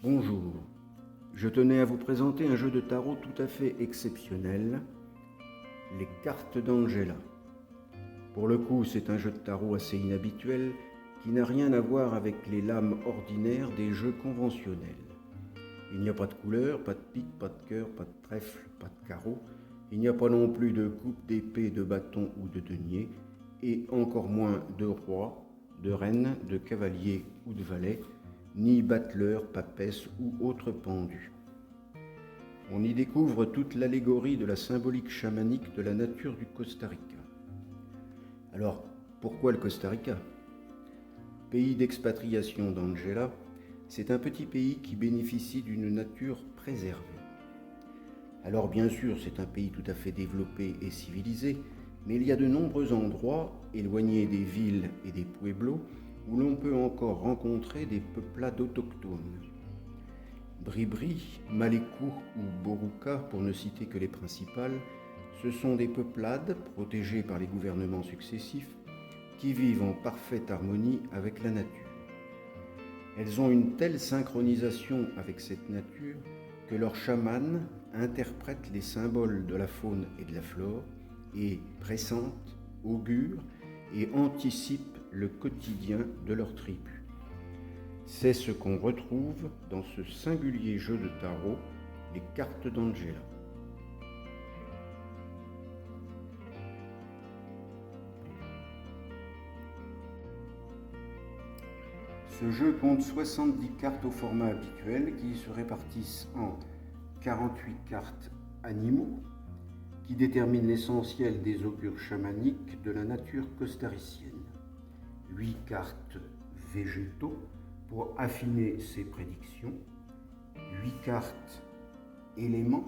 Bonjour, je tenais à vous présenter un jeu de tarot tout à fait exceptionnel, les cartes d'Angela. Pour le coup, c'est un jeu de tarot assez inhabituel qui n'a rien à voir avec les lames ordinaires des jeux conventionnels. Il n'y a pas de couleur, pas de pique, pas de cœur, pas de trèfle, pas de carreau. Il n'y a pas non plus de coupe d'épée, de bâton ou de denier, et encore moins de roi, de reine, de cavalier ou de valet, ni battleur, papesse ou autre pendu. On y découvre toute l'allégorie de la symbolique chamanique de la nature du Costa Rica. Alors, pourquoi le Costa Rica ? Pays d'expatriation d'Angela, c'est un petit pays qui bénéficie d'une nature préservée. Alors bien sûr, c'est un pays tout à fait développé et civilisé, mais il y a de nombreux endroits, éloignés des villes et des pueblos, où l'on peut encore rencontrer des peuplades autochtones. Bribri, Malécou ou Boruca, pour ne citer que les principales, ce sont des peuplades protégées par les gouvernements successifs qui vivent en parfaite harmonie avec la nature. Elles ont une telle synchronisation avec cette nature que leurs chamans interprètent les symboles de la faune et de la flore et pressentent, augurent et anticipent le quotidien de leur tribu. C'est ce qu'on retrouve dans ce singulier jeu de tarot, les cartes d'Angela. Ce jeu compte 70 cartes au format habituel qui se répartissent en 48 cartes animaux qui déterminent l'essentiel des augures chamaniques de la nature costaricienne, 8 cartes végétaux pour affiner ses prédictions, 8 cartes éléments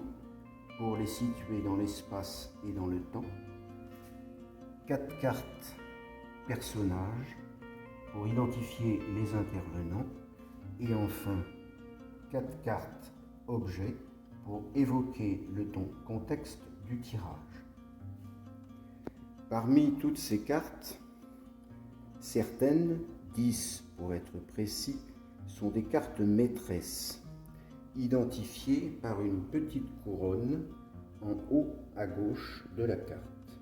pour les situer dans l'espace et dans le temps, 4 cartes personnages pour identifier les intervenants et enfin 4 cartes objets pour évoquer le contexte du tirage. Parmi toutes ces cartes, certaines, 10 pour être précis, sont des cartes maîtresses, identifiées par une petite couronne en haut à gauche de la carte.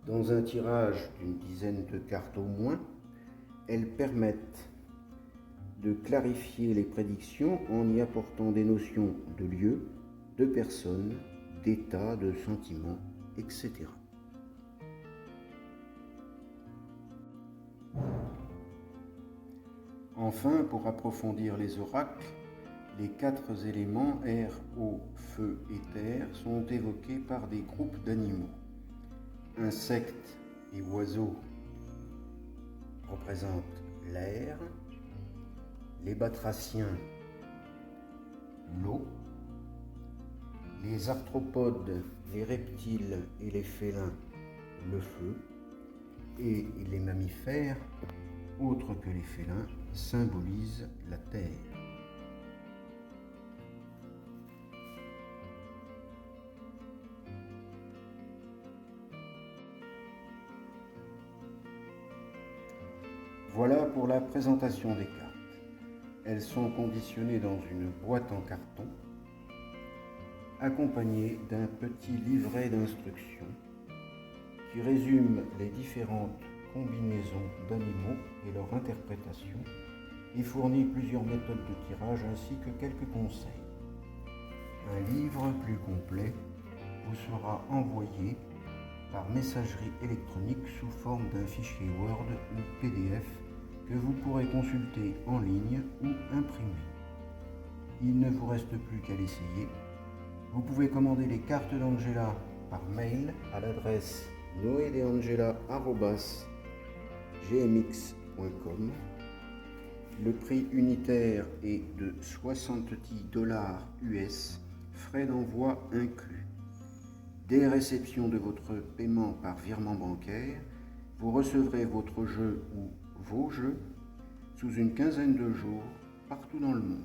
Dans un tirage d'une dizaine de cartes au moins, elles permettent de clarifier les prédictions en y apportant des notions de lieu, de personne, d'état, de sentiment, etc. Enfin, pour approfondir les oracles, les 4 éléments air, eau, feu et terre sont évoqués par des groupes d'animaux. Insectes et oiseaux représentent l'air, les batraciens l'eau, les arthropodes, les reptiles et les félins le feu, et les mammifères, autres que les félins, symbolisent la terre. Voilà pour la présentation des cartes. Elles sont conditionnées dans une boîte en carton, accompagnées d'un petit livret d'instructions qui résume les différentes combinaisons d'animaux et leur interprétation et fournit plusieurs méthodes de tirage ainsi que quelques conseils. Un livre plus complet vous sera envoyé par messagerie électronique sous forme d'un fichier Word ou PDF que vous pourrez consulter en ligne ou imprimer. Il ne vous reste plus qu'à l'essayer. Vous pouvez commander les cartes d'Angela par mail à l'adresse noedeangela@gmx.com. Le prix unitaire est de $70 US, frais d'envoi inclus. Dès réception de votre paiement par virement bancaire, vous recevrez votre jeu ou vos jeux sous une quinzaine de jours partout dans le monde.